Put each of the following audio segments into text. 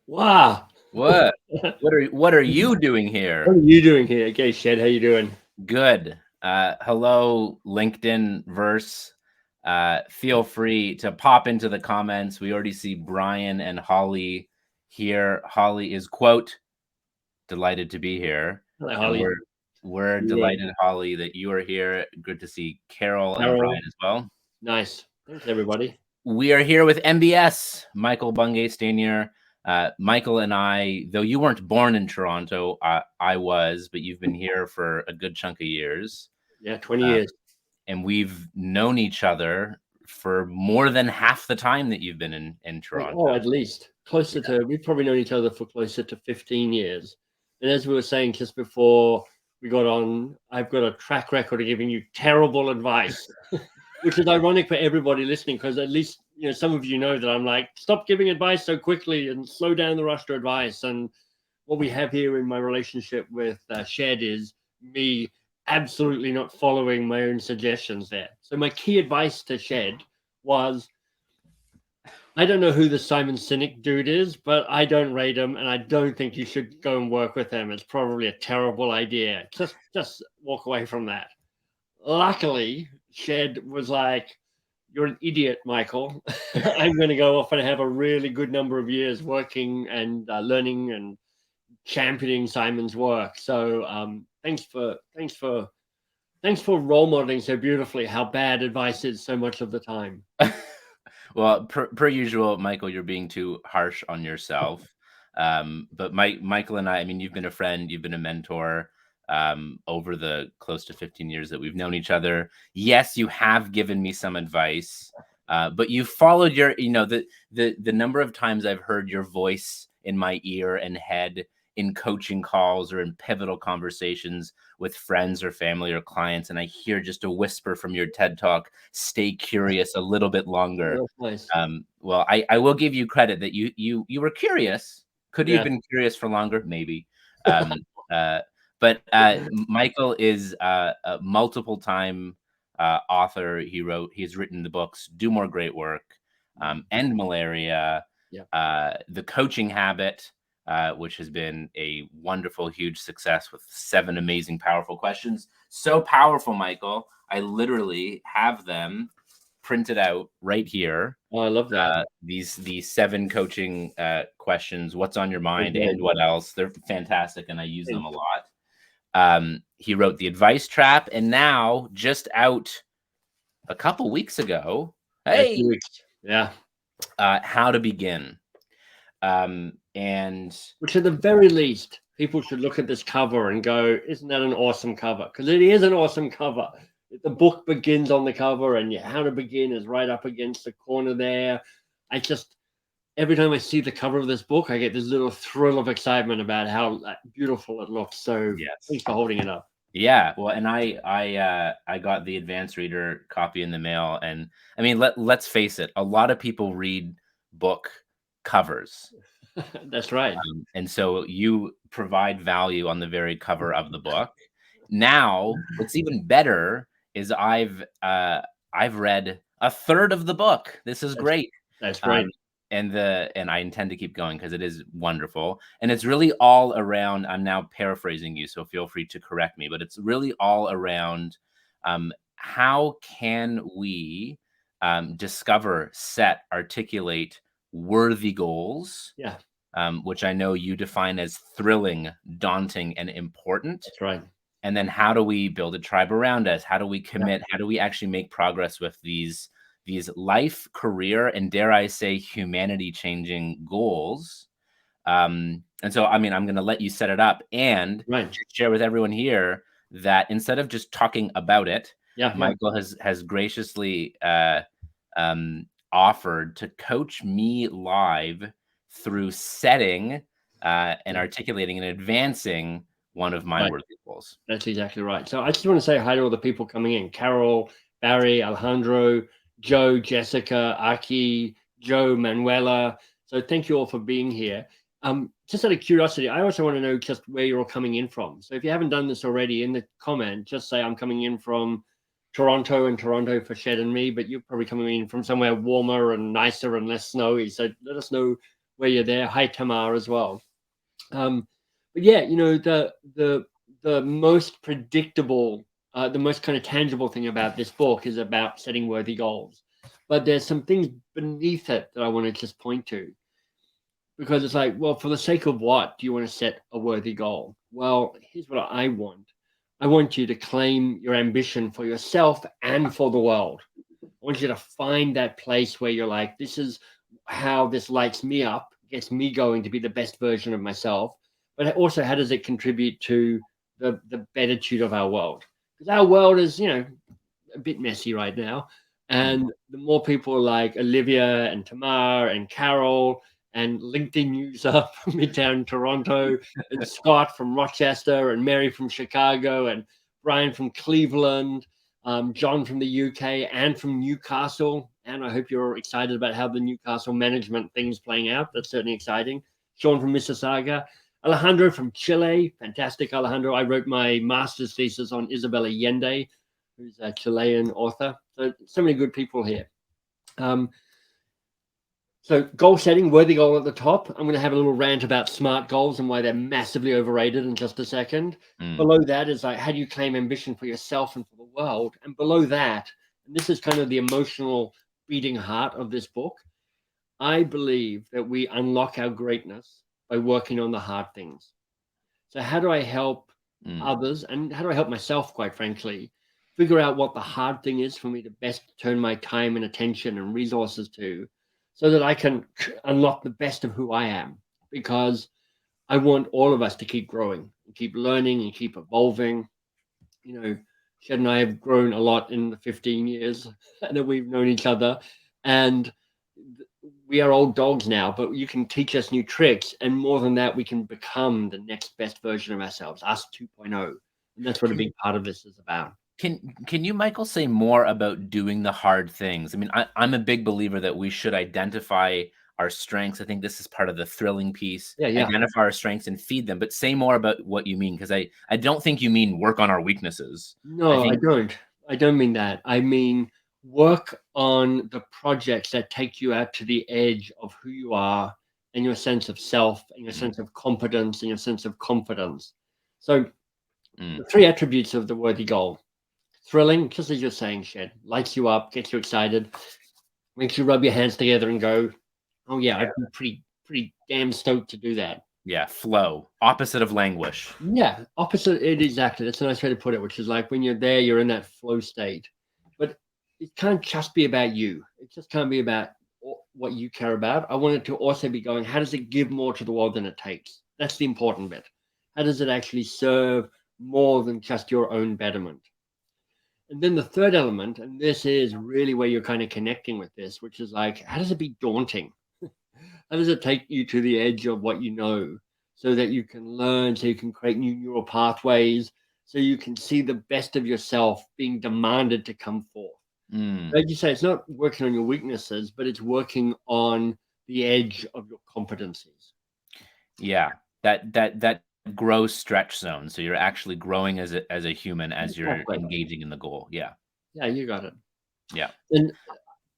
Wow. What? What are you doing What here? are you doing here? Okay, Shed, how you doing? Good. Hello, LinkedIn verse. Feel free to pop into the comments. We already see Brian and Holly here. Holly is quote delighted to be here, Hello, and Holly. we're You doing? delighted, Holly, that you are here. Good to see Carol and Carol. Brian as well. Nice. Thanks, everybody. We are here with MBS, Michael Bungay Stanier. Michael and I, though you weren't born in Toronto, I was, but you've been here for a good chunk of years. Yeah, 20 Um, years. and we've known each other for more than half the time that you've been in Toronto. Oh, at least. We've probably known each other for closer to 15 years. And as we were saying just before we got on, I've got a track record of giving you terrible advice, which is ironic for everybody listening, because at least, some of you know that I'm like, stop giving advice so quickly and slow down the rush to advice. And what we have here in my relationship with Shed is me absolutely not following my own suggestions there. So my key advice to Shed was, I don't know who the Simon Sinek dude is, but I don't rate him, and I don't think you should go and work with him. It's probably a terrible idea. Just walk away from that. Luckily, Shed was like, "You're an idiot, Michael. I'm going to go off and have a really good number of years working and learning and championing Simon's work." So thanks for role modeling so beautifully how bad advice is so much of the time. Well, per usual, Michael, you're being too harsh on yourself. But Michael and I mean, you've been a friend, you've been a mentor over the close to 15 years that we've known each other. Yes, you have given me some advice, but you followed the number of times I've heard your voice in my ear and head in coaching calls or in pivotal conversations with friends or family or clients, and I hear just a whisper from your TED talk, stay curious a little bit longer. Oh, that's nice. Well, I will give you credit that you were curious. Could you have Yeah. been curious for longer? Maybe. Um, uh, but Michael is a multiple time author. He's written the books Do More Great Work, End Malaria, Yeah. The Coaching Habit, which has been a wonderful, huge success with 7 amazing, powerful questions. So powerful, Michael. I literally have them printed out right here. Oh, I love that. These 7 coaching questions. What's on your mind Okay. and what else? They're fantastic, and I use them Thanks. a lot. He wrote The Advice Trap, and now just out a couple weeks ago. Yeah, Hey, 2 weeks. Yeah. How to Begin. And Which at the very least, people should look at this cover and go, isn't that an awesome cover? Because it is an awesome cover. The book begins on the cover, and How to Begin is right up against the corner there. Every time I see the cover of this book, I get this little thrill of excitement about how beautiful it looks. So yes. thanks for holding it up. Yeah, well, and I got the advanced reader copy in the mail, and I mean, let's face it, a lot of people read book covers. That's right. And so you provide value on the very cover of the book. Now, what's even better is I've read a third of the book. This is That's, great. that's Um, great. and I intend to keep going because it is wonderful. And it's really all around, I'm now paraphrasing you, so feel free to correct me, but it's really all around how can we discover, set, articulate worthy goals, Yeah, which I know you define as thrilling, daunting, and important. that's right. And then how do we build a tribe around us? How do we Yeah. commit? How do we actually make progress with these life, career, and dare I say, humanity changing goals? And so, I mean, I'm going to let you set it up and Right. just share with everyone here that instead of just talking about it, Yeah. Michael has graciously offered to coach me live through setting and articulating and advancing one of my Right. worthy goals. That's exactly right. So I just want to say hi to all the people coming in: Carol, Barry, Alejandro, Joe, Jessica, Aki, Joe, Manuela. So thank you all for being here. Just out of curiosity, I also want to know just where you're all coming in from. So if you haven't done this already, in the comment, just say I'm coming in from Toronto, and Toronto for Shed and me, but you're probably coming in from somewhere warmer and nicer and less snowy. So let us know where you're there. Hi, Tamar, as well. But yeah, the most predictable, the most kind of tangible thing about this book is about setting worthy goals. But there's some things beneath it that I want to just point to, because it's like, well, for the sake of what do you want to set a worthy goal? Well, here's what I want. I want you to claim your ambition for yourself and for the world. I want you to find that place where you're like, this is how this lights me up, gets me going to be the best version of myself. But also, how does it contribute to the beatitude of our world? Because our world is, a bit messy right now. Mm. And the more people like Olivia and Tamar and Carol and LinkedIn user from Midtown Toronto and Scott from Rochester and Mary from Chicago and Brian from Cleveland, John from the UK and from Newcastle. And I hope you're excited about how the Newcastle management thing's playing out. That's certainly exciting. Sean from Mississauga. Alejandro from Chile. Fantastic, Alejandro. I wrote my master's thesis on Isabel Allende, who's a Chilean author. So many good people here. So goal setting, worthy goal at the top. I'm going to have a little rant about SMART goals and why they're massively overrated in just a second. Below that is like, how do you claim ambition for yourself and for the world? And below that, and this is kind of the emotional beating heart of this book, I believe that we unlock our greatness by working on the hard things. So how do I help others, and how do I help myself, quite frankly, figure out what the hard thing is for me to best turn my time and attention and resources to, so that I can unlock the best of who I am? Because I want all of us to keep growing and keep learning and keep evolving. Shed and I have grown a lot in the 15 years that we've known each other, and we are old dogs now, but you can teach us new tricks. And more than that, we can become the next best version of ourselves, us 2.0. And that's what a big part of this is about. Can you, Michael, say more about doing the hard things? I mean, I'm a big believer that we should identify our strengths. I think this is part of the thrilling piece. Yeah, yeah. Identify our strengths and feed them, but say more about what you mean, because I don't think you mean work on our weaknesses. No, I think don't. I don't mean that. I mean, work on the projects that take you out to the edge of who you are and your sense of self and your sense of competence and your sense of confidence. So the three attributes of the worthy goal: thrilling, just as you're saying, Shed, lights you up, gets you excited, makes you rub your hands together and go, oh yeah, I'd be pretty damn stoked to do that. Yeah, flow, opposite of languish. Yeah, opposite it exactly. That's a nice way to put it, which is like when you're there, you're in that flow state. But it can't just be about you. It just can't be about what you care about. I want it to also be going, how does it give more to the world than it takes? That's the important bit. How does it actually serve more than just your own betterment? And then the third element, and this is really where you're kind of connecting with this, which is like, how does it be daunting? How does it take you to the edge of what you know, so that you can learn, so you can create new neural pathways, so you can see the best of yourself being demanded to come forth? Like you say, it's not working on your weaknesses, but it's working on the edge of your competencies. Yeah, that grow stretch zone. So you're actually growing as a human as you're Exactly. engaging in the goal. Yeah. Yeah, you got it. Yeah. And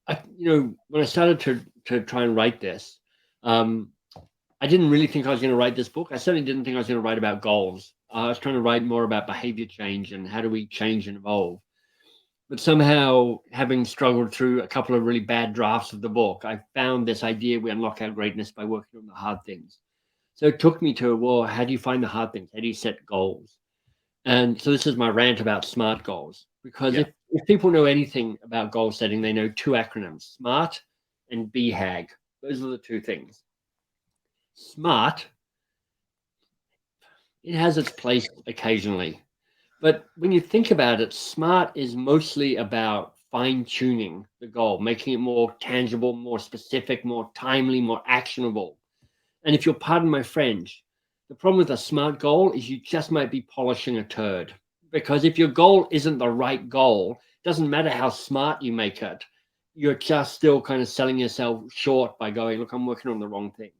when I started to try and write this, I didn't really think I was going to write this book. I certainly didn't think I was going to write about goals. I was trying to write more about behavior change and how do we change and evolve. But somehow, having struggled through a couple of really bad drafts of the book, I found this idea: we unlock our greatness by working on the hard things. So it took me to, well, how do you find the hard things? How do you set goals? And so this is my rant about SMART goals. Because Yeah. if people know anything about goal setting, they know two acronyms: SMART and BHAG. Those are the two things. SMART, it has its place occasionally. But when you think about it, SMART is mostly about fine tuning the goal, making it more tangible, more specific, more timely, more actionable. And if you'll pardon my French, the problem with a SMART goal is you just might be polishing a turd. Because if your goal isn't the right goal, it doesn't matter how smart you make it, you're just still kind of selling yourself short by going, look, I'm working on the wrong thing.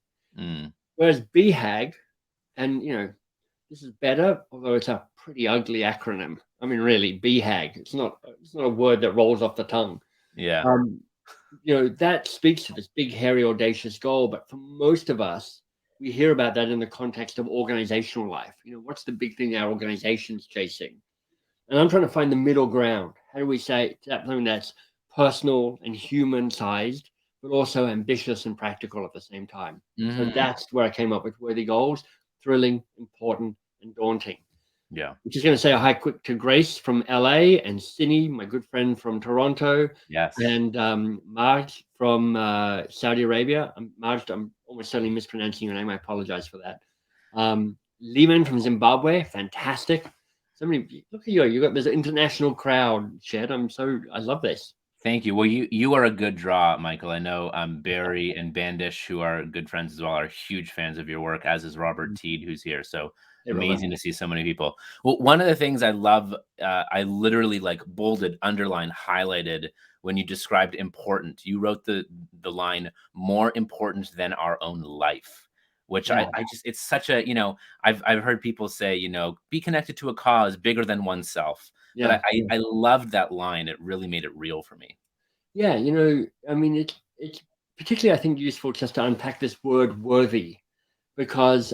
Whereas BHAG, and this is better, although it's a pretty ugly acronym. I mean, really, BHAG. It's not a word that rolls off the tongue. Yeah. that speaks to this big, hairy, audacious goal. But for most of us, we hear about that in the context of organizational life. What's the big thing our organization's chasing? And I'm trying to find the middle ground. How do we say something that's personal and human sized, but also ambitious and practical at the same time? So Mhm. that's where I came up with worthy goals: thrilling, important, and daunting. Yeah. Just going to say a hi quick to Grace from LA, and Sini, my good friend from Toronto, Yes. and Marj from Saudi Arabia. Marj, I'm almost certainly mispronouncing your name. I apologize for that. Lehman from Zimbabwe, fantastic. So many, look at you. You got this international crowd, Shed. I love this. Thank you. Well, you are a good draw, Michael. I know Barry and Bandish, who are good friends as well, are huge fans of your work, as is Robert Teed, who's here. So Hey, Robert. amazing to see so many people. Well, one of the things I love, I literally like bolded, underlined, highlighted when you described important. You wrote the line "more important than our own life," which Yeah, I just it's such a I've heard people say be connected to a cause bigger than oneself. But yeah, I loved that line. It really made it real for me. yeah. I mean, it's particularly, I think, useful just to unpack this word worthy, because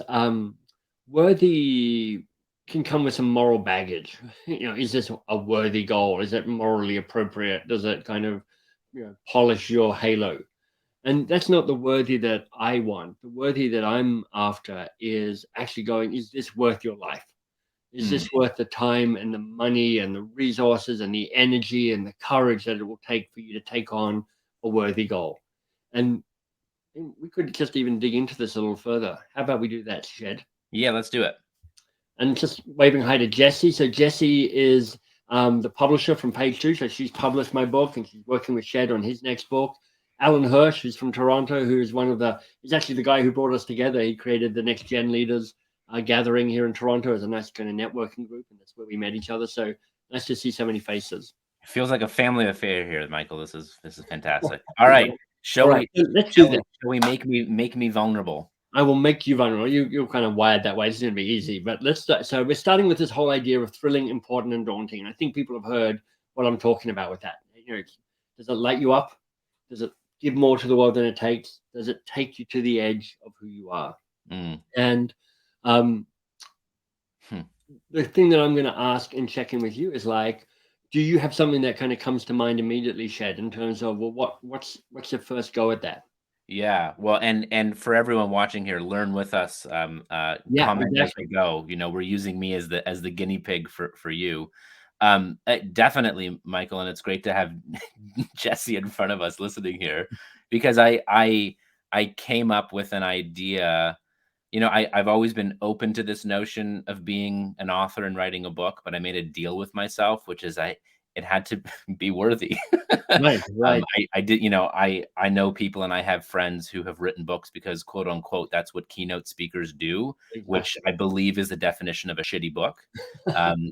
worthy can come with some moral baggage. Is this a worthy goal? Is it morally appropriate? Does it kind of polish your halo? And that's not the worthy that I want. The worthy that I'm after is actually going, is this worth your life? Is Mm. this worth the time and the money and the resources and the energy and the courage that it will take for you to take on a worthy goal? And we could just even dig into this a little further. How about we do that, Shed? Yeah, let's do it. And just waving hi to Jessie. So Jessie is the publisher from Page Two. So she's published my book, and she's working with Shed on his next book. Alan Hirsch, who's from Toronto, who is he's actually the guy who brought us together. He created the Next Gen Leaders gathering here in Toronto as a nice kind of networking group, and that's where we met each other. So nice to see so many faces. It feels like a family affair here, Michael. This is fantastic. All right. All Shall right, we so let's do shall this. we shall we make me vulnerable? I will make you vulnerable. You're kind of wired that way. It's going to be easy. But let's start. So we're starting with this whole idea of thrilling, important, and daunting. And I think people have heard what I'm talking about with that. Does it light you up? Does it give more to the world than it takes? Does it take you to the edge of who you are? Mm. And um, Hmm. the thing that I'm going to ask and check in with you is like, do you have something that kind of comes to mind immediately, Shed, in terms of, well, what's your first go at that? Yeah. Well, and for everyone watching here, learn with us. Yeah, Comment as we exactly. go. We're using me as the guinea pig for you. Definitely, Michael, and it's great to have Jesse in front of us listening here, because I came up with an idea. I've always been open to this notion of being an author and writing a book, but I made a deal with myself, which is it had to be worthy. Right, right. I did, I know people and I have friends who have written books because, quote unquote, that's what keynote speakers do, which Exactly. I believe is the definition of a shitty book.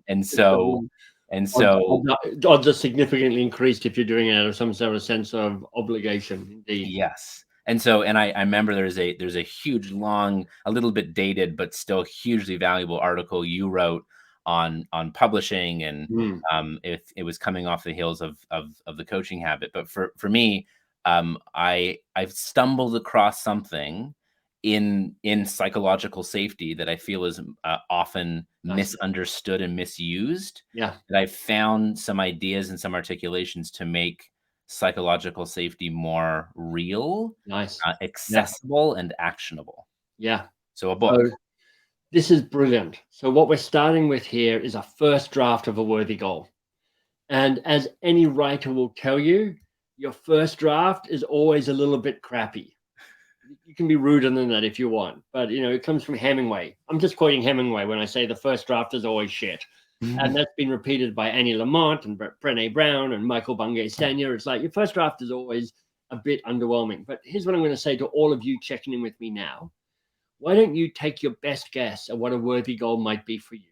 And so, and Odds, so, odds are significantly increased if you're doing it out of some sort of sense of obligation. Indeed. yes. And I remember there's a huge, long, a little bit dated, but still hugely valuable article you wrote on publishing, and Mm, it was coming off the heels of the coaching habit. But for me, I've stumbled across something in psychological safety that I feel is often nice. misunderstood and misused. Yeah. That I found some ideas and some articulations to make psychological safety more real, Nice. Yeah. accessible, and actionable. Yeah. So a So book. this is brilliant. So what we're starting with here is a first draft of a worthy goal. And as any writer will tell you, your first draft is always a little bit crappy. You can be ruder than that if you want, but it comes from Hemingway. I'm just quoting Hemingway when I say the first draft is always shit. And that's been repeated by Annie Lamont and Brené Brown and Michael Bungay Stanier. It's like your first draft is always a bit underwhelming. But here's what I'm going to say to all of you checking in with me now. Why don't you take your best guess at what a worthy goal might be for you?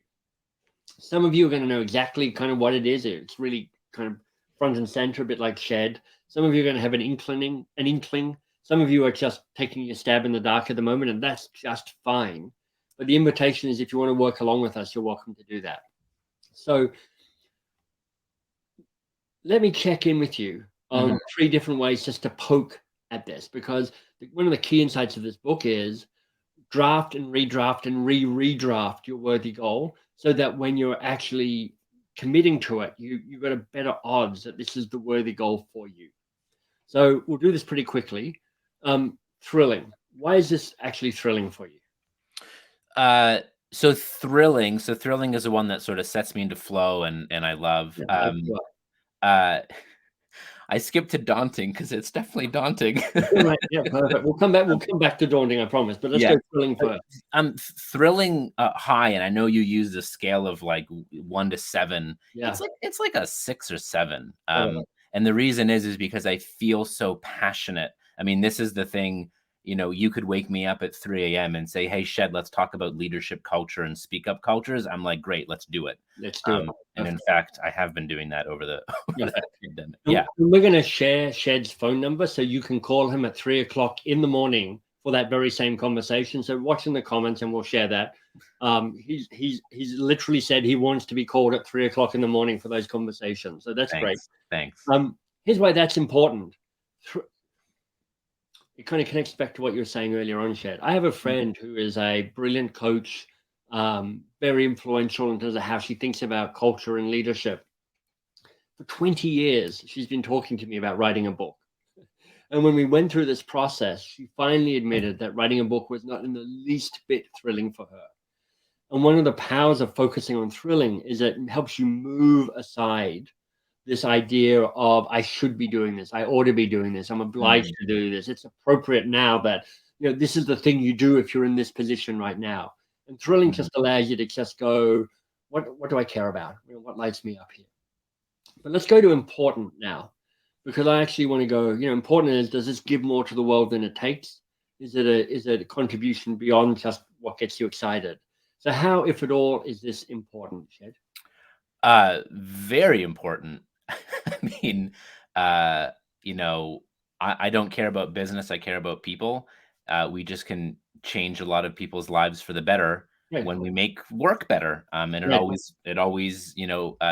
Some of you are going to know exactly kind of what it is. It's really kind of front and center, a bit like Shed. Some of you are going to have an inkling. Some of you are just taking your stab in the dark at the moment, and that's just fine. But the invitation is, if you want to work along with us, you're welcome to do that. So let me check in with you Mhm. three different ways just to poke at this, because one of the key insights of this book is draft and redraft and redraft your worthy goal, so that when you're actually committing to it, you've got a better odds that this is the worthy goal for you. So we'll do this pretty quickly. Thrilling. Why is this actually thrilling for you? Uh, so thrilling is the one that sort of sets me into flow and I love. Yeah, as do Uh, I skipped to daunting because it's definitely daunting. Right, yeah, perfect. We'll come back to daunting, I promise, but let's Yeah. go thrilling Uh, first. thrilling, high, and I know you use the scale of, like, 1 to 7. Yeah, It's like a 6 or 7, love it. and the reason is because I feel so passionate. I mean, this is the thing, you could wake me up at 3 AM and say, "Hey, Shed, let's talk about leadership culture and speak up cultures." I'm like, "Great, let's do it." Let's do it. And in Perfect. fact, I have been doing that over the over the Perfect. pandemic. And Yeah, we're gonna share Shed's phone number, so you can call him at 3 o'clock in the morning for that very same conversation. So watch in the comments and we'll share that. He's literally said he wants to be called at 3 o'clock in the morning for those conversations. So that's great. thanks, thanks. Here's why that's important. Thr It kinda connects back to what you were saying earlier on, Shed. I have a Mhm, friend who is a brilliant coach, very influential in terms of how she thinks about culture and leadership. For 20 years, she's been talking to me about writing a book. And when we went through this process, she finally admitted that writing a book was not in the least bit thrilling for her. And one of the powers of focusing on thrilling is that it helps you move aside this idea of I should be doing this, I ought to be doing this, I'm obliged mhm, to do this. It's appropriate now that this is the thing you do if you're in this position right now. And thrilling mhm. just allows you to just go, what do I care about? What lights me up here? But let's go to important now, because I actually want to go. Important is, does this give more to the world than it takes? Is it a contribution beyond just what gets you excited? So how, if at all, is this important, Shed? Very important. I mean, uh, you know, I don't care about business. I care about people. We just can change a lot of people's lives for the better Great, when we make work better. And it great, always,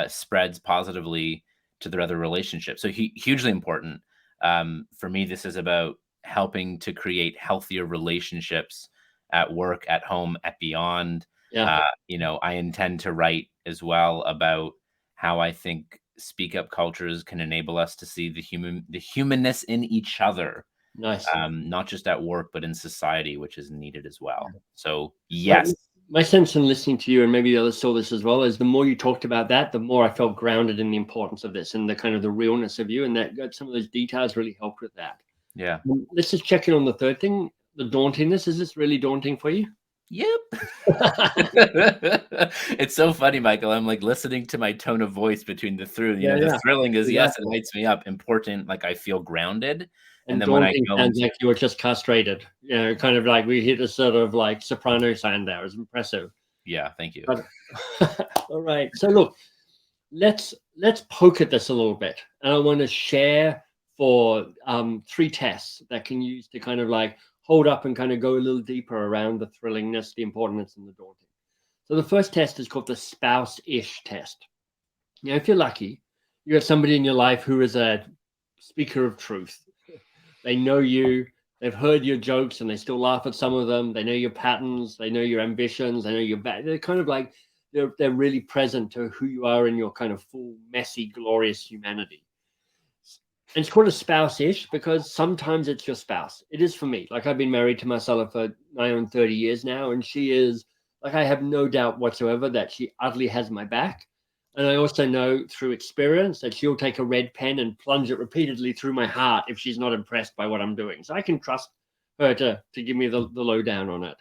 spreads positively to their other relationships. So hugely important. For me, this is about helping to create healthier relationships at work, at home, at beyond. yeah, I intend to write as well about how I think speak up cultures can enable us to see the humanness in each other, nice. not just at work, but in society, which is needed as well. So My, yes, my sense in listening to you, and maybe the others saw this as well, is the more you talked about that, the more I felt grounded in the importance of this and the kind of the realness of you, and that some of those details really helped with that. yeah. Let's just check in on the third thing, the dauntingness. Is this really daunting for you? Yep. It's so funny, Michael. I'm like listening to my tone of voice between the through. Yeah, The yeah, thrilling is yes, it exactly. lights me up. Important, like I feel grounded. And And then when I daunting go sounds into like you were just castrated. Kind of like we hit a sort of like soprano sound there. It's impressive. yeah, thank you. But all right. So look, let's poke at this a little bit. And I want to share for three tests that can use to kind of like hold up and kind of go a little deeper around the thrillingness, the importance, and the daunting. So the first test is called the spouse-ish test. If you're lucky, you got somebody in your life who is a speaker of truth. They know you, they've heard your jokes and they still laugh at some of them. They know your patterns, they know your ambitions, they know your back. They're kind of like they're really present to who you are in your kind of full, messy, glorious humanity. And it's called a spouse-ish because sometimes it's your spouse. It is for me. Like I've been married to Marcella for nigh on 30 years now, and she is like I have no doubt whatsoever that she utterly has my back. And I also know through experience that she'll take a red pen and plunge it repeatedly through my heart if she's not impressed by what I'm doing. So I can trust her to give me the lowdown on it.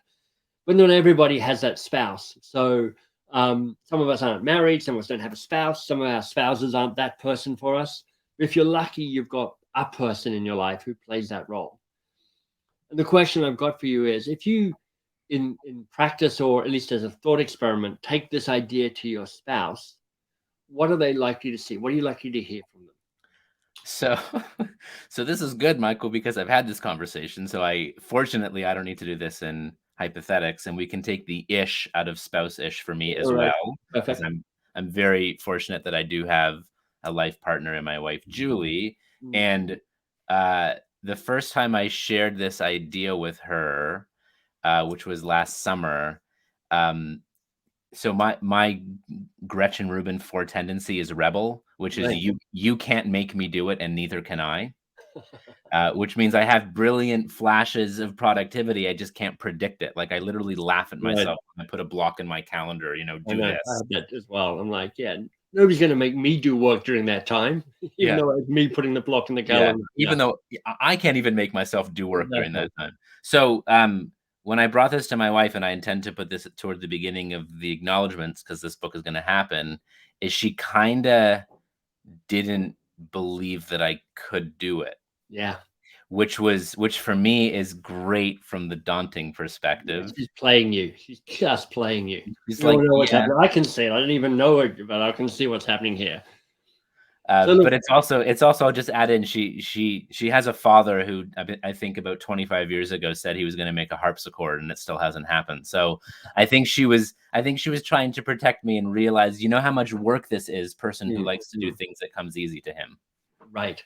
But not everybody has that spouse. So some of us aren't married, some of us don't have a spouse, some of our spouses aren't that person for us. But if you're lucky, you've got a person in your life who plays that role. And the question I've got for you is if you in practice or at least as a thought experiment, take this idea to your spouse, what are they likely to see? What are you likely to hear from them? So, so this is good, Michael, because I've had this conversation. So fortunately, I don't need to do this in hypothetics, and we can take the ish out of spouse ish for me as All right. well, because Perfect. I'm very fortunate that I do have a life partner in my wife, Julie. Mm. And uh, the first time I shared this idea with her, which was last summer, um, so my Gretchen Rubin 4 tendency is rebel, which is Right. you can't make me do it, and neither can I. Which means I have brilliant flashes of productivity. I just can't predict it. Like I literally laugh at Right. myself when I put a block in my calendar. I Do know. I this. have that as well. I'm like, yeah, nobody's going to make me do work during that time, even Yeah. though it's me putting the block in the Yeah, calendar. Yeah, even though I can't even make myself do work during exactly. that time. So, when I brought this to my wife, and I intend to put this toward the beginning of the acknowledgments because this book is going to happen, is she kind of didn't believe that I could do it, Yeah. which for me is great from the daunting Yeah, perspective. she's playing you. She's just playing you. She's You don't like, know what's yeah. happening. I can see it. I don't even know it, but I can see what's happening here. So look, But it's also I'll just add in she has a father who I think about 25 years ago said he was going to make a harpsichord and it still hasn't happened. So I think she was trying to protect me and realize how much work this is, person who mm, likes to do mm, things that comes easy to him. right.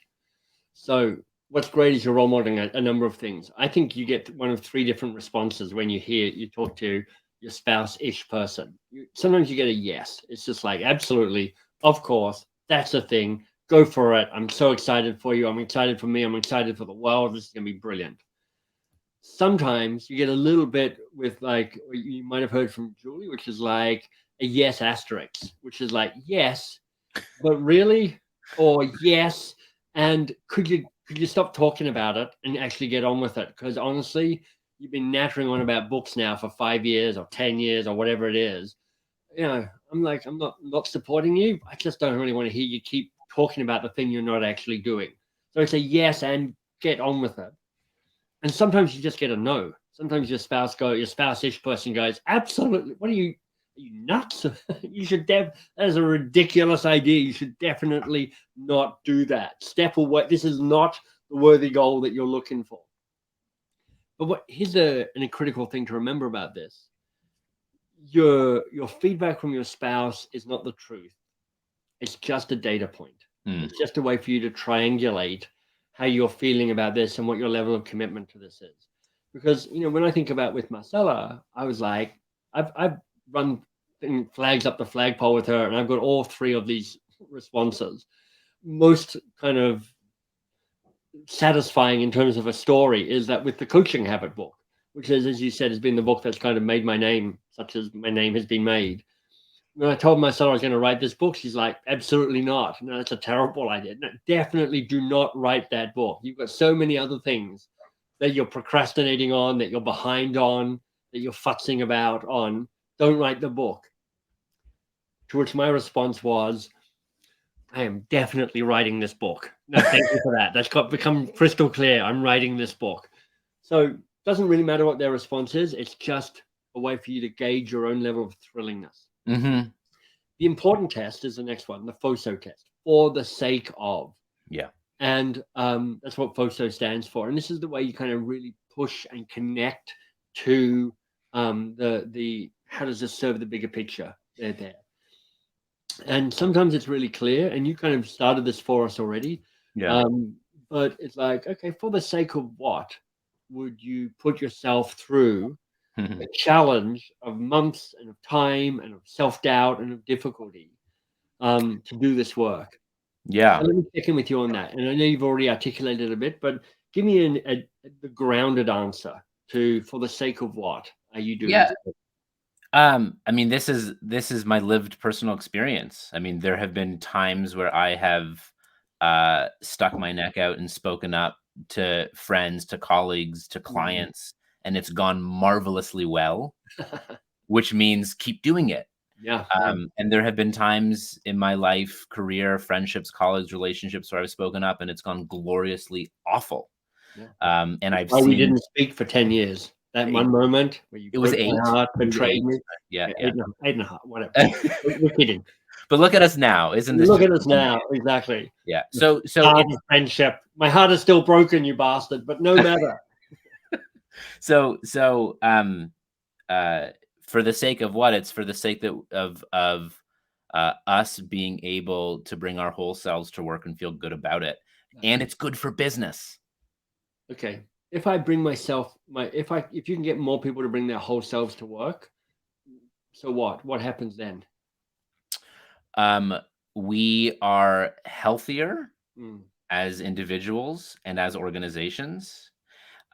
So what's great is you're role modeling a number of things. I think you get one of three different responses when you talk to your spouse-ish person. Sometimes you get a yes. It's just like, absolutely, of course, that's a thing. Go for it. I'm so excited for you. I'm excited for me. I'm excited for the world. This is gonna be brilliant. Sometimes you get a little bit with like what you might have heard from Julie, which is like a yes asterisk, which is like yes, but really, or yes, and could you stop talking about it and actually get on with it? Because honestly, you've been nattering on about books now for 5 years or 10 years or whatever it is. I'm like, I'm not supporting you. I just don't really want to hear you keep talking about the thing you're not actually doing. So it's a yes and get on with it. And sometimes you just get a no. Sometimes your spouse-ish person goes, absolutely. Are you nuts? You should that is a ridiculous idea. You should definitely not do that. Step away. This is not the worthy goal that you're looking for. But here's a critical thing to remember about this. Your feedback from your spouse is not the truth. It's just a data point. Hmm. It's just a way for you to triangulate how you're feeling about this and what your level of commitment to this is. Because when I think about with Marcella, I was like, I've run flags up the flagpole with her, and I've got all three of these responses. Most kind of satisfying in terms of a story is that with the coaching habit book, which is, as you said, has been the book that's kind of made my name, such as my name has been made. When I told myself I was going to write this book, she's like, absolutely not. No, that's a terrible idea. No, definitely do not write that book. You've got so many other things that you're procrastinating on, that you're behind on, that you're futzing about on. Don't write the book. To which my response was, I am definitely writing this book. No, thank you for that. That's got become crystal clear. I'm writing this book. So it doesn't really matter what their response is. It's just a way for you to gauge your own level of thrillingness. Mm-hmm. The important test is the next one, the FOSO test, for the sake of. Yeah. And that's what FOSO stands for. And this is the way you kind of really push and connect to the how does this serve the bigger picture there. And sometimes it's really clear, and you kind of started this for us already. Yeah. Um, but it's like, okay, for the sake of what would you put yourself through a challenge of months and of time and of self-doubt and of difficulty to do this work? So Yeah. let me check in with you on that. And I know you've already articulated a bit, but give me the grounded answer to for the sake of what are you doing Yeah. this? I mean, this is my lived personal experience. I mean, there have been times where I have stuck my neck out and spoken up to friends, to colleagues, to Mhm. clients, and it's gone marvelously well, which means keep doing it. Yeah, yeah, And there have been times in my life, career, friendships, colleagues, relationships where I've spoken up and it's gone gloriously awful. yeah. And That's I've why we seen didn't speak for 10 years. That it, one moment where you it was broke my eight. heart, It was betrayed eight. me. Yeah, Yeah, yeah. 8.5, whatever. We're kidding. But look at us now. Isn't this Look just at us amazing? now. Exactly. Yeah. The So start it's of friendship. My heart is still broken, you bastard, but no matter. so uh for the sake of what? It's for the sake of us being able to bring our whole selves to work and feel good about it. and it's good for business. Okay. If I bring myself, if you can get more people to bring their whole selves to work, so what? What happens then? Um, we are healthier Mm, as individuals and as organizations.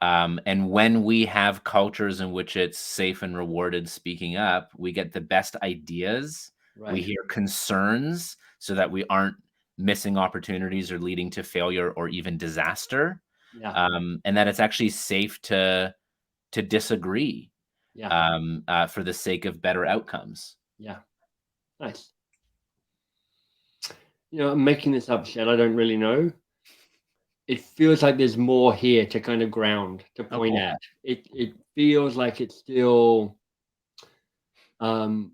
And when we have cultures in which it's safe and rewarded speaking up, we get the best ideas. We right. hear concerns so that we aren't missing opportunities or leading to failure or even disaster. Yeah. And that it's actually safe to disagree Yeah. for the sake of better outcomes. Yeah. Nice. I'm making this up, Shed. I don't really know. It feels like there's more here to kind of ground to Oh, point cool. at. It feels like it's still um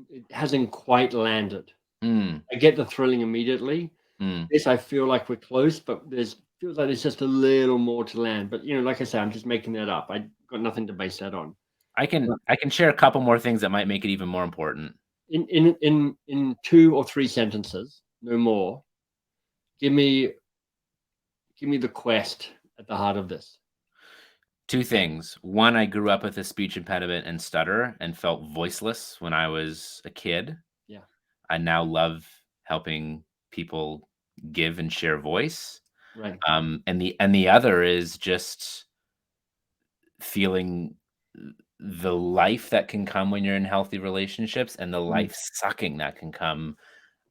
it hasn't quite landed. Mm, I get the thrilling immediately. mm. This I feel like we're close, but there's feels like there's just a little more to land. But like I said, I'm just making that up. I got nothing to base that on. But I can share a couple more things that might make it even more important. in 2 or 3 sentences, no more, give me the quest at the heart of this. Two things. One, I grew up with a speech impediment and stutter and felt voiceless when I was a kid. Yeah. I now love helping people give and share voice. Right. And the other is just feeling the life that can come when you're in healthy relationships and the Mm, life sucking that can come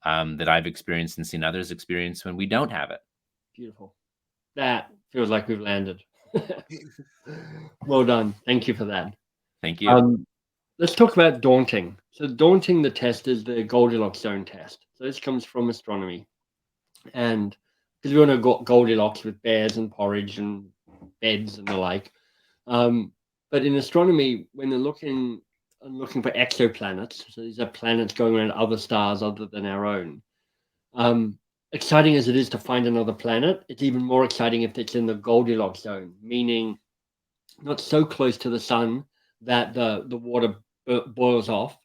that I've experienced and seen others experience when we don't have it. beautiful. That feels like we've landed. Well done. Thank you for that. Thank you. Um, let's talk about daunting. So, daunting, the test is the Goldilocks zone test. So, this comes from astronomy. And because we all know Goldilocks with bears and porridge and beds and the like. Um, but in astronomy, when they're looking for exoplanets, so these are planets going around other stars other than our own. Um, exciting as it is to find another planet, it's even more exciting if it's in the Goldilocks zone, meaning not so close to the sun that the water boils off,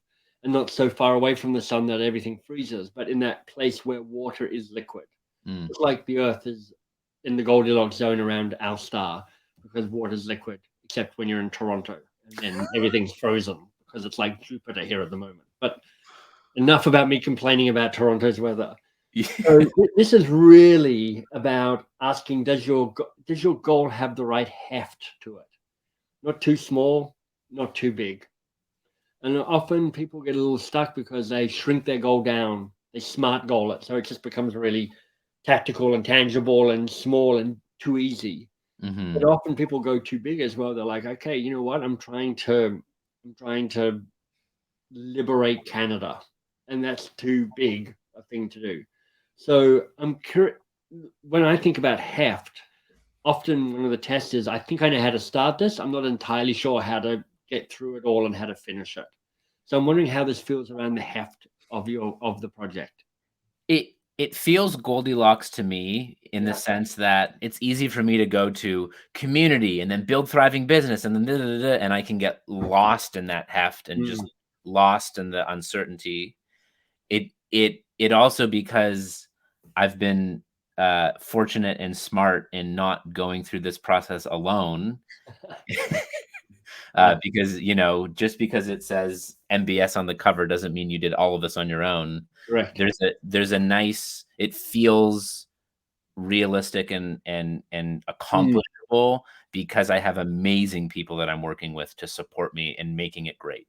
and not so far away from the sun that everything freezes, but in that place where water is liquid. Mm, It's like the Earth is in the Goldilocks zone around our star because water's liquid, except when you're in Toronto, and then everything's frozen because it's like Jupiter here at the moment. But enough about me complaining about Toronto's weather. So this is really about asking: does your goal have the right heft to it? Not too small, not too big. And often people get a little stuck because they shrink their goal down. They smart goal it, so it just becomes really tactical and tangible and small and too easy. But mhm. often people go too big as well. They're like, okay, you know what? I'm trying to liberate Canada, and that's too big a thing to do. So I'm curious. When I think about heft, often one of the tests is I think I know how to start this. I'm not entirely sure how to get through it all and how to finish it. So I'm wondering how this feels around the heft of the project. It feels Goldilocks to me in the Yeah. sense that it's easy for me to go to community and then build thriving business and then and I can get lost in that heft and Mm. just lost in the uncertainty. It also because I've been fortunate and smart in not going through this process alone. Yeah, Because just because it says MBS on the cover doesn't mean you did all of this on your own. correct. There's a nice, it feels realistic and Mm. accomplishable because I have amazing people that I'm working with to support me in making it great.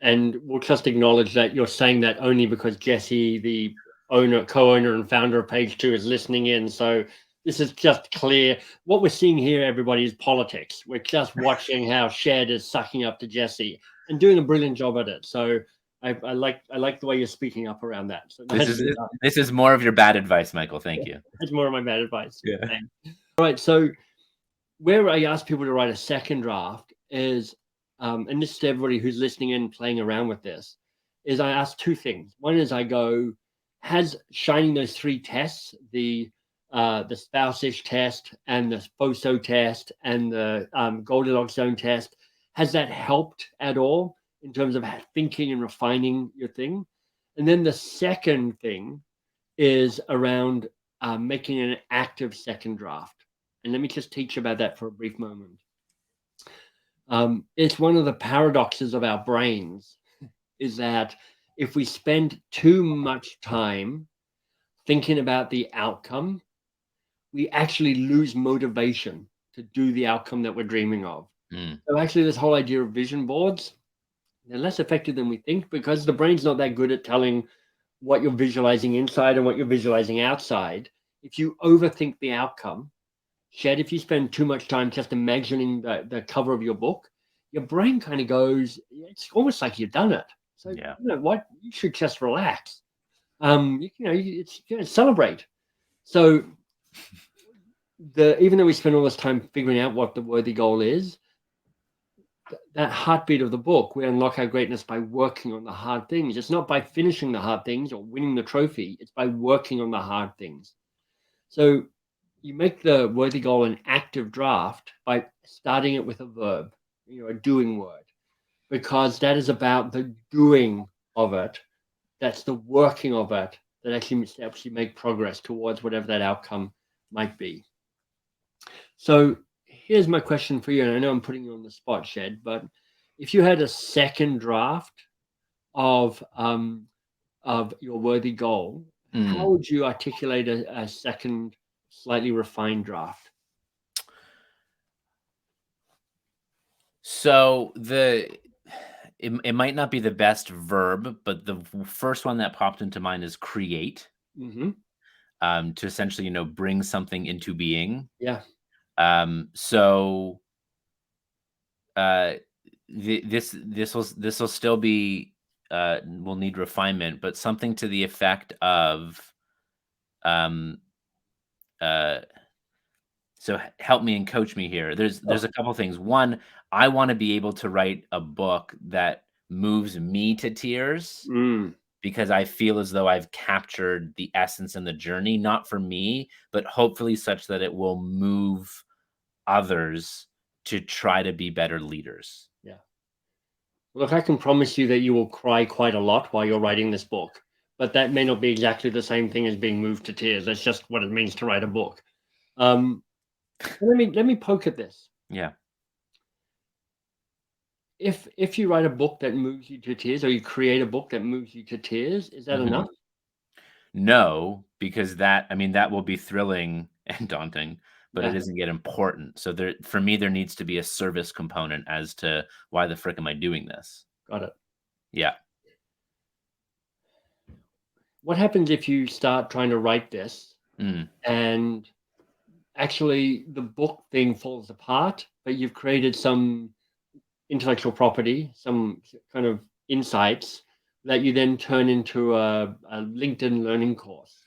And we'll just acknowledge that you're saying that only because Jesse, the co-owner and founder of Page Two, is listening in. So this is just clear. What we're seeing here, everybody, is politics. We're just watching how Shed is sucking up to Jesse and doing a brilliant job at it. So I like the way you're speaking up around that. So This nicely is done. this is more of your bad advice, Michael. Thank you. That's more of my bad advice. Yeah. Thanks. All right. So where I ask people to write a second draft is, and this is to everybody who's listening in, playing around with this, is I ask two things. One is I go, has shining those three tests, the spouseish test and the FOSO test and the Goldilocks zone test, has that helped at all in terms of thinking and refining your thing? And then the second thing is around making an active second draft. And let me just teach you about that for a brief moment. It's one of the paradoxes of our brains is that if we spend too much time thinking about the outcome, we actually lose motivation to do the outcome that we're dreaming of. Mm, So actually, this whole idea of vision boards, they're less effective than we think because the brain's not that good at telling what you're visualizing inside and what you're visualizing outside. If you overthink the outcome, Shed, if you spend too much time just imagining the cover of your book, your brain kind of goes, it's almost like you've done it. So, yeah. what? You should just relax. Celebrate. So, even though we spend all this time figuring out what the worthy goal is, that heartbeat of the book, we unlock our greatness by working on the hard things. It's not by finishing the hard things or winning the trophy. It's by working on the hard things. So you make the worthy goal an active draft by starting it with a verb, a doing word, because that is about the doing of it. That's the working of it that actually helps you make progress towards whatever that outcome might be. So here's my question for you, and I know I'm putting you on the spot, Shed, but if you had a second draft of your worthy goal, how Mm. would you articulate a second, slightly refined draft? So it might not be the best verb, but the first one that popped into mind is create. Hmm. To essentially, bring something into being. Yeah. So uh, this will still be will need refinement, but something to the effect of um uh so help me and coach me here. There's Oh, a couple things. One, I want to be able to write a book that moves me to tears mm, because I feel as though I've captured the essence and the journey, not for me, but hopefully such that it will move others to try to be better leaders. yeah. Look, I can promise you that you will cry quite a lot while you're writing this book, but that may not be exactly the same thing as being moved to tears. That's just what it means to write a book. Um, let me poke at this. Yeah. If you write a book that moves you to tears, or you create a book that moves you to tears, is that Mhm. enough? No, because that will be thrilling and daunting, but it Yeah, isn't yet important. So for me, there needs to be a service component as to why the frick am I doing this? got it. Yeah. What happens if you start trying to write this Mm. and actually the book thing falls apart, but you've created some intellectual property, some kind of insights that you then turn into a LinkedIn learning course?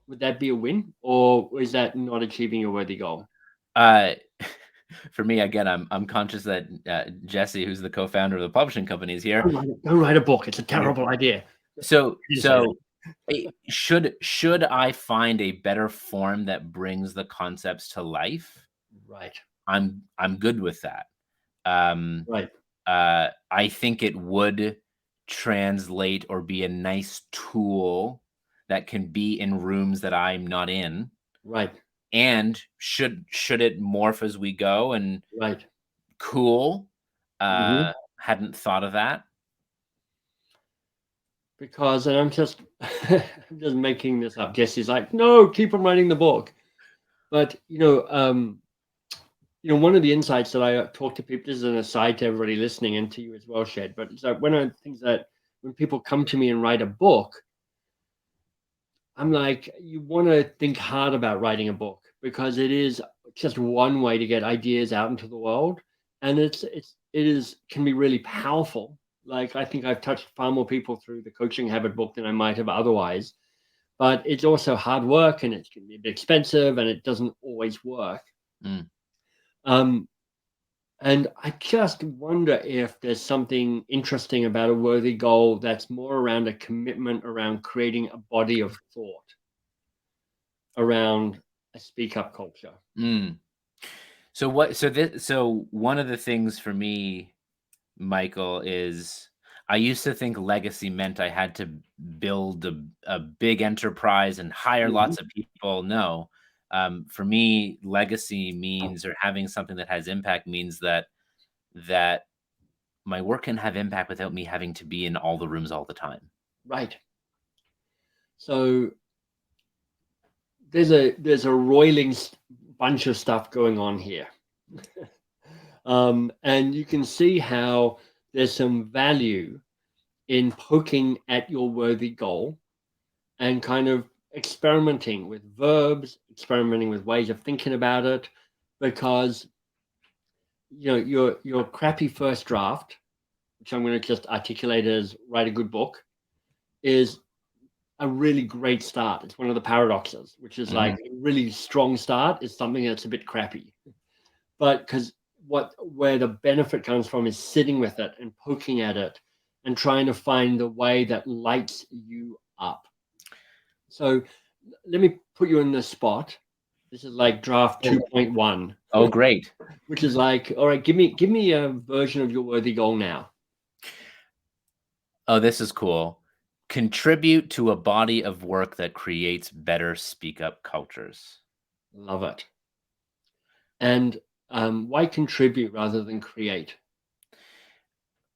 Would that be a win, or is that not achieving your worthy goal? Uh, for me, again, I'm conscious that Jesse, who's the co-founder of the publishing company, is here. Don't write a book. It's a Yeah. terrible idea. So You say that. so should I find a better form that brings the concepts to life? Right, I'm good with that. Um, right, I think it would translate or be a nice tool that can be in rooms that I'm not in. right, And should it morph as we go and right. cool? Hmm. Hadn't thought of that. Because, and I'm just, I'm just making this up. Jesse's like, no, keep on writing the book. But one of the insights that I talk to people, this is an aside to everybody listening and to you as well, Shed, but it's like one of the things that when people come to me and write a book, I'm like, you want to think hard about writing a book because it is just one way to get ideas out into the world. And it is can be really powerful. Like I think I've touched far more people through the coaching habit book than I might have otherwise. But it's also hard work and it can be a bit expensive and it doesn't always work. Mm. Um, And I just wonder if there's something interesting about a worthy goal that's more around a commitment around creating a body of thought around a speak up culture. Mm. So one of the things for me, Michael, is I used to think legacy meant I had to build a big enterprise and hire Mhm. lots of people. No. For me, legacy means, or having something that has impact means that my work can have impact without me having to be in all the rooms all the time. Right. So there's a roiling bunch of stuff going on here. And you can see how there's some value in poking at your worthy goal and kind of experimenting with verbs, experimenting with ways of thinking about it, because your crappy first draft, which I'm going to just articulate as write a good book, is a really great start. It's one of the paradoxes, which is like Mhm. a really strong start is something that's a bit crappy. But because where the benefit comes from is sitting with it and poking at it and trying to find the way that lights you up. So let me put you in the spot. This is like draft Oh, 2.1, oh, great. which is like, all right, give me a version of your worthy goal now. Oh, this is cool. Contribute to a body of work that creates better speak up cultures. Love it. And why contribute rather than create?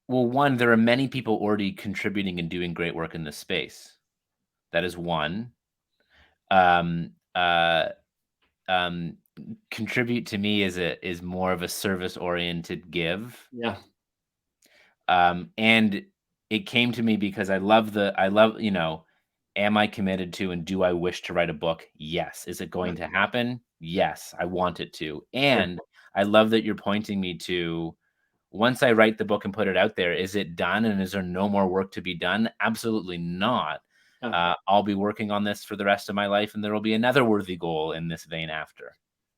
Well, one, there are many people already contributing and doing great work in this space. That is one. Um, uh, um, Contribute to me is more of a service oriented give. Yeah. And it came to me because am I committed to, and do I wish to write a book? Yes. Is it going Right. to happen? Yes, I want it to. Right. And I love that you're pointing me to, once I write the book and put it out there, is it done? And is there no more work to be done? Absolutely not. Yeah. I'll be working on this for the rest of my life, and there will be another worthy goal in this vein after.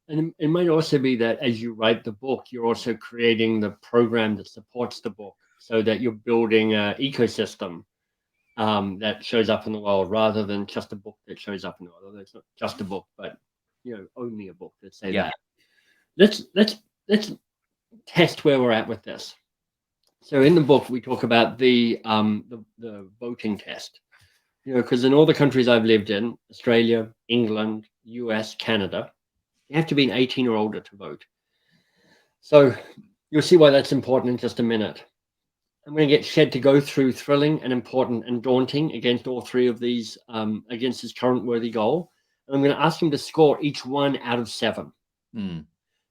And it might also be that as you write the book, you're also creating the program that supports the book so that you're building an ecosystem that shows up in the world rather than just a book that shows up in the world. Although it's not just a book, but only a book. Let's say Yeah. that. Let's test where we're at with this. So in the book, we talk about the voting test. Because in all the countries I've lived in, Australia, England, US, Canada, you have to be an 18 or older to vote. So you'll see why that's important in just a minute. I'm going to get Shed to go through thrilling and important and daunting against all three of these, against his current worthy goal. And I'm going to ask him to score each one out of 7. Mm,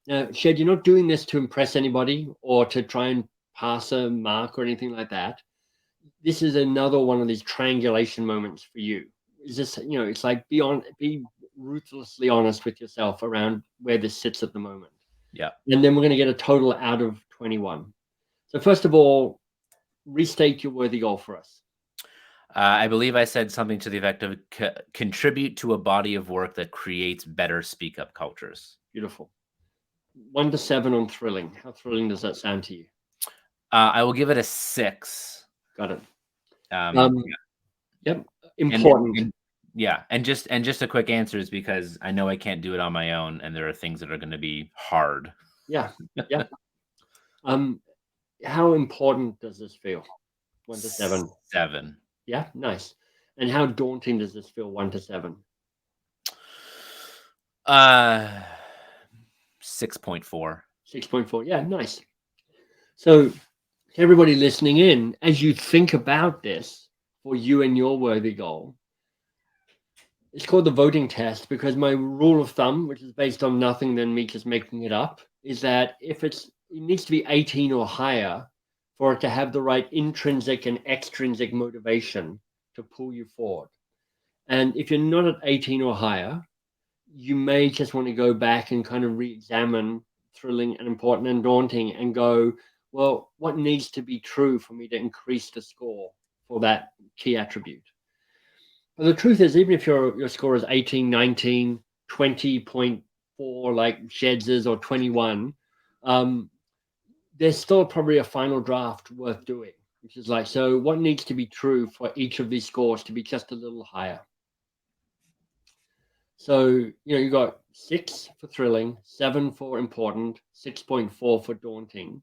Now, Shed, you're not doing this to impress anybody or to try and pass a mark or anything like that. This is another one of these triangulation moments for you. Is this, it's like be ruthlessly honest with yourself around where this sits at the moment. yeah. And then we're going to get a total out of 21. So first of all, restate your worthy goal for us. I believe I said something to the effect of contribute to a body of work that creates better speak up cultures. Beautiful. 1 to 7 on thrilling. How thrilling does that sound to you? I will give it a 6. Got it. Um, Um, yep. and, Important. and yeah, and just a quick answer is because I know I can't do it on my own, and there are things that are going to be hard. Yeah. Yeah. Um, how important does this feel? 1 to 7. 7. Yeah. Nice. And how daunting does this feel? 1 to 7. 6.4. 6.4. Yeah. Nice. So everybody listening in, as you think about this for you and your worthy goal, it's called the voting test because my rule of thumb, which is based on nothing than me just making it up, is that if it needs to be 18 or higher for it to have the right intrinsic and extrinsic motivation to pull you forward. And if you're not at 18 or higher, you may just want to go back and kind of re-examine thrilling and important and daunting and go, well, what needs to be true for me to increase the score for that key attribute? But the truth is, even if your score is 18, 19, 20.4, like Sheds' or 21, um, there's still probably a final draft worth doing, which is like, so what needs to be true for each of these scores to be just a little higher? So, you got 6 for thrilling, 7 for important, 6.4 for daunting.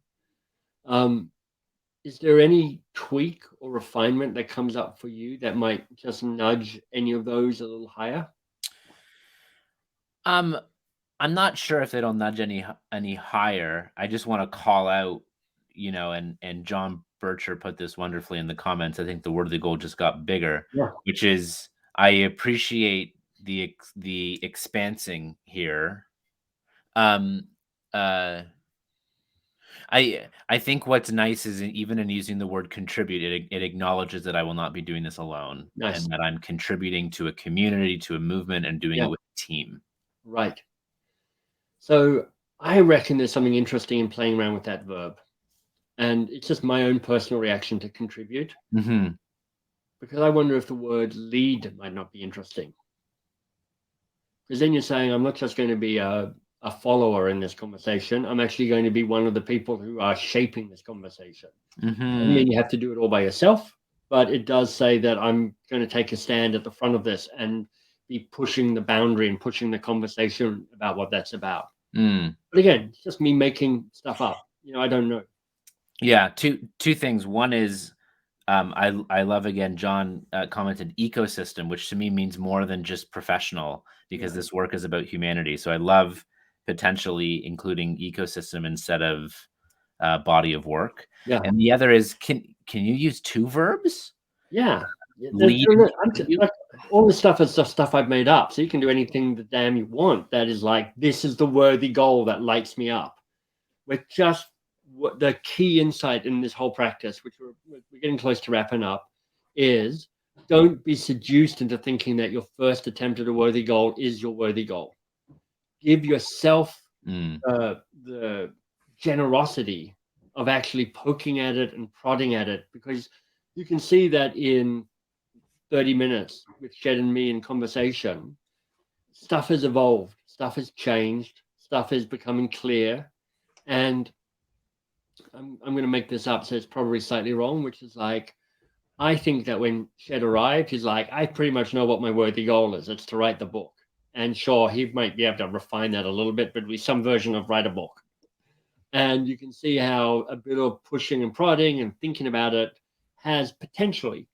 Um, is there any tweak or refinement that comes up for you that might just nudge any of those a little higher? Um, I'm not sure if it'll nudge any higher. I just want to call out, and John Bircher put this wonderfully in the comments. I think the word of the goal just got bigger, Yeah. which is I appreciate the expansing here. Um, uh, I think what's nice is even in using the word contribute, it acknowledges that I will not be doing this alone, and Nice. that I'm contributing to a community, to a movement, and doing Yeah. it with a team. Right. So I reckon there's something interesting in playing around with that verb. And it's just my own personal reaction to contribute, Hmm. because I wonder if the word lead might not be interesting. Because then you're saying, I'm not just going to be a follower in this conversation. I'm actually going to be one of the people who are shaping this conversation. Doesn't Hmm. mean you have to do it all by yourself, but it does say that I'm going to take a stand at the front of this and be pushing the boundary and pushing the conversation about what that's about. Mm. But again, it's just me making stuff up. I don't know. Yeah, two things. One is I love again. John commented ecosystem, which to me means more than just professional because Yeah. this work is about humanity. So I love potentially including ecosystem instead of body of work. Yeah. And the other is can you use two verbs? Yeah. Yeah, Lead and I'm just, contribute? like, all this stuff is just stuff I've made up. So you can do anything the damn you want. That is like, this is the worthy goal that lights me up. With just what the key insight in this whole practice, which we're getting close to wrapping up, is don't be seduced into thinking that your first attempt at a worthy goal is your worthy goal. Give yourself Mm, the generosity of actually poking at it and prodding at it, because you can see that in 30 minutes with Jed and me in conversation, stuff has evolved, stuff has changed, stuff is becoming clear. And I'm going to make this up, so it's probably slightly wrong, which is like, I think that when Shed arrived, he's like, I pretty much know what my worthy goal is. It's to write the book. And sure, he might be able to refine that a little bit, but it'll be some version of write a book. And you can see how a bit of pushing and prodding and thinking about it has potentially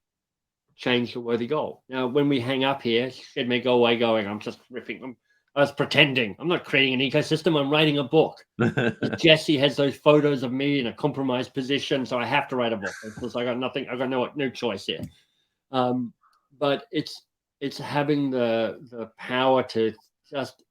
changed the worthy goal. Now, when we hang up here, Shed may go away going, I'm just riffing. I was pretending. I'm not creating an ecosystem. I'm writing a book. Jesse has those photos of me in a compromised position, so I have to write a book. Because I got nothing. I got no choice here. But it's having the power to just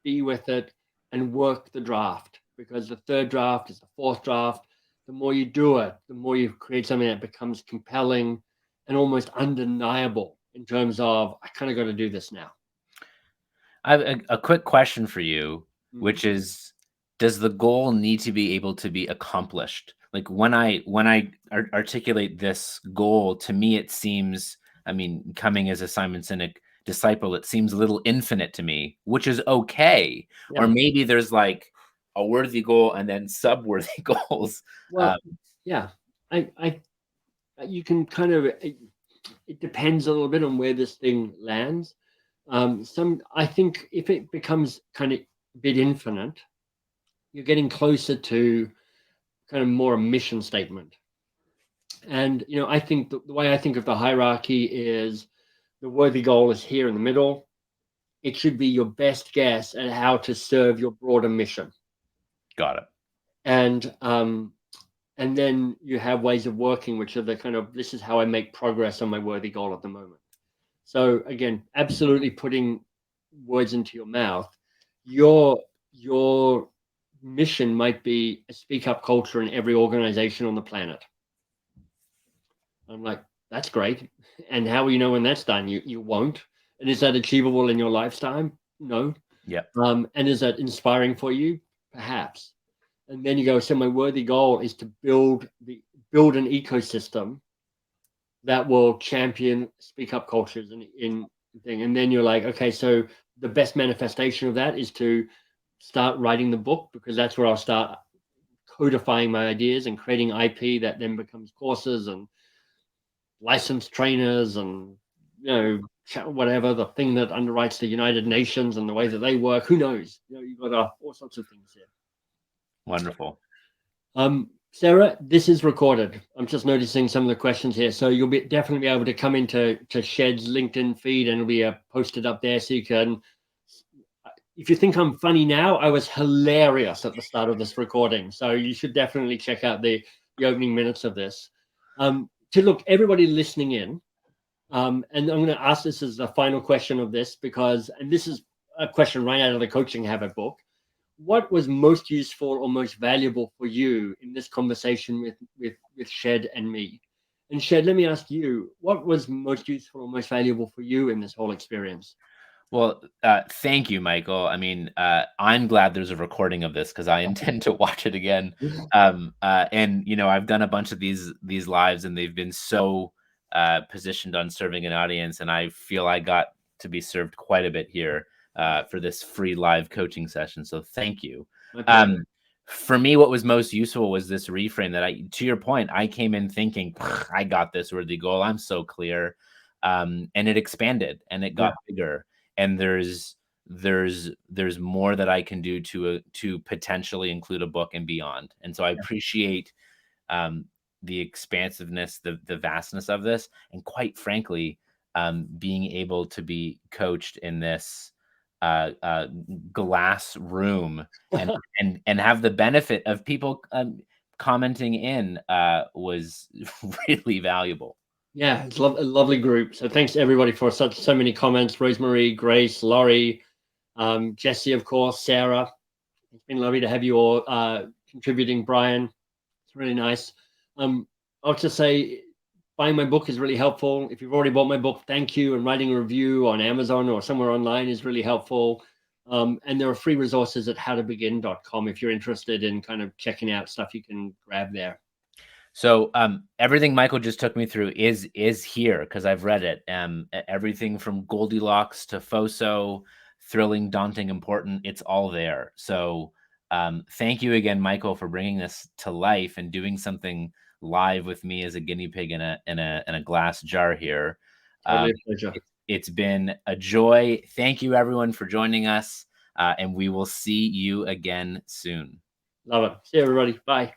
be with it and work the draft, because the third draft is the fourth draft. The more you do it, the more you create something that becomes compelling and almost undeniable in terms of, I kind of got to do this now. I have a quick question for you, Mm. which is, does the goal need to be able to be accomplished? Like when I articulate this goal, to me it seems, I mean, coming as a Simon Sinek disciple, it seems a little infinite to me, which is okay. Or Yeah. maybe there's like a worthy goal and then sub-worthy goals. Well, yeah. I you can kind of, it depends a little bit on where this thing lands. I think if it becomes kind of a bit infinite, you're getting closer to kind of more a mission statement. And I think the way I think of the hierarchy is, the worthy goal is here in the middle. It should be your best guess at how to serve your broader mission. Got it. And then you have ways of working, which are the kind of, this is how I make progress on my worthy goal at the moment. So again, absolutely putting words into your mouth. Your mission might be a speak up culture in every organization on the planet. I'm like, that's great. And how will you know when that's done? You won't. And is that achievable in your lifetime? No. Yep. And is that inspiring for you? Perhaps. And then you go, so my worthy goal is to build an ecosystem that will champion speak up cultures in thing. And then you're like, okay, so the best manifestation of that is to start writing the book, because that's where I'll start codifying my ideas and creating IP that then becomes courses and licensed trainers and whatever, the thing that underwrites the United Nations and the way that they work. Who knows? You've got all sorts of things here. Wonderful. Sarah, this is recorded. I'm just noticing some of the questions here. So you'll definitely be able to come into Shed's LinkedIn feed, and it'll be posted up there. So you can, if you think I'm funny now, I was hilarious at the start of this recording. So you should definitely check out the opening minutes of this. To look, everybody listening in, and I'm going to ask this as the final question of this, because, and this is a question right out of the Coaching Habit book. What was most useful or most valuable for you in this conversation with Shed and me? And Shed, let me ask you, what was most useful or most valuable for you in this whole experience? Well, thank you, Michael. I mean, I'm glad there's a recording of this because I intend to watch it again. And I've done a bunch of these lives, and they've been so positioned on serving an audience, and I feel I got to be served quite a bit here for this free live coaching session. So thank you. For me, what was most useful was this reframe that to your point, I came in thinking, I got this worthy goal. I'm so clear. And it expanded and it got bigger. And there's more that I can do to potentially include a book and beyond. And so I appreciate the expansiveness, the vastness of this, and quite frankly, being able to be coached in this glass room and have the benefit of people commenting in was really valuable. Yeah, it's a lovely group. So thanks everybody for so many comments. Rosemary, Grace, Laurie, Jesse, of course, Sarah. It's been lovely to have you all contributing. Brian, it's really nice. I'll just say buying my book is really helpful. If you've already bought my book, thank you. And writing a review on Amazon or somewhere online is really helpful. And there are free resources at howtobegin.com if you're interested in kind of checking out stuff you can grab there. So everything Michael just took me through is here because I've read it. Everything from Goldilocks to FOSO, thrilling, daunting, important, it's all there. So thank you again, Michael, for bringing this to life and doing something live with me as a guinea pig in a glass jar here. Totally a pleasure. It's been a joy. Thank you, everyone, for joining us, and we will see you again soon. Love it. See you, everybody. Bye.